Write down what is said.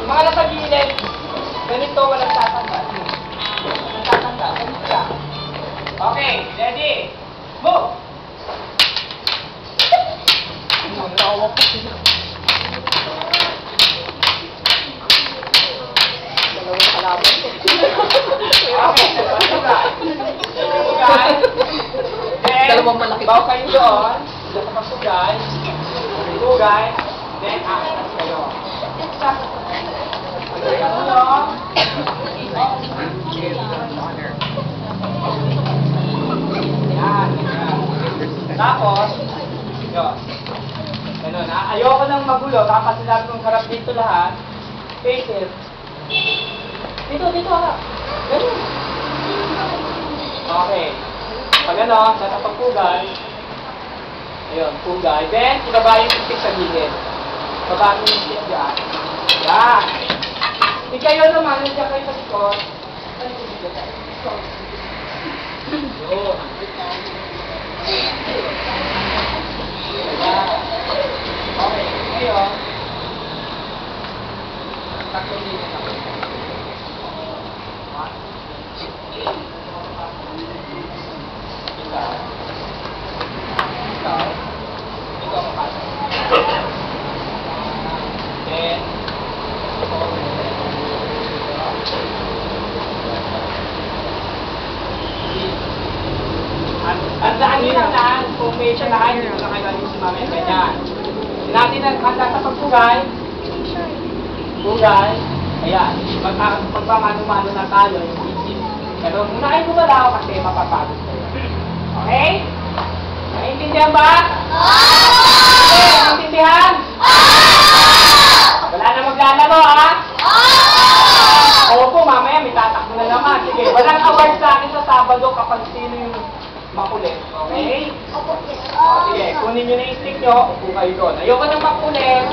Yung mga nasa gilid, ganito, walang tatanda. Walang tatanda, ganito ka. Okay, ready? Move! Tawa ko sila. Dalawang kalaban. Okay, pagpugay. Then, Dalawang malaki. baw kayo doon. Doon sa pagpugay. Pagpugay. Then, atas kayo. Pagpugay mo doon. Yan. Tapos, yun. Ganun, ha? Ayoko nang magulo. Tapos sinabi kong harap dito lahat. Face it. Dito, harap. Ganun. Okay. Pag ano, sa pagpugay. Ayun, pugay. Then, ibaba yung stick sa gilid. Baba yung stick dyan. Yan. Hindi kayo naman, nandiyan kayo sa likod. Ano yung dito? Yun. Okay, ngayon. Takto dito na. Ikaw makasal. Then, andaan nyo na, kung may siya na kayo, na kayo si mama yung ganyan. Natin ang handa sa pagpugay. Pugay. Ayan. Magpamano-mano na tayo yung isip. Pero unahin ko malaw kasi mapapagod kayo. Okay? Naiintindihan ba? Okay, naiintindihan? Wala na maglalaro, ha? Opo, mamaya may tatakbo na naman. Sige, walang award sa akin sa Sabado kapag sino yung makulit. Okay? Sige, kunin nyo na yung stick nyo. Upo kayo doon. Ayoko nang makulit.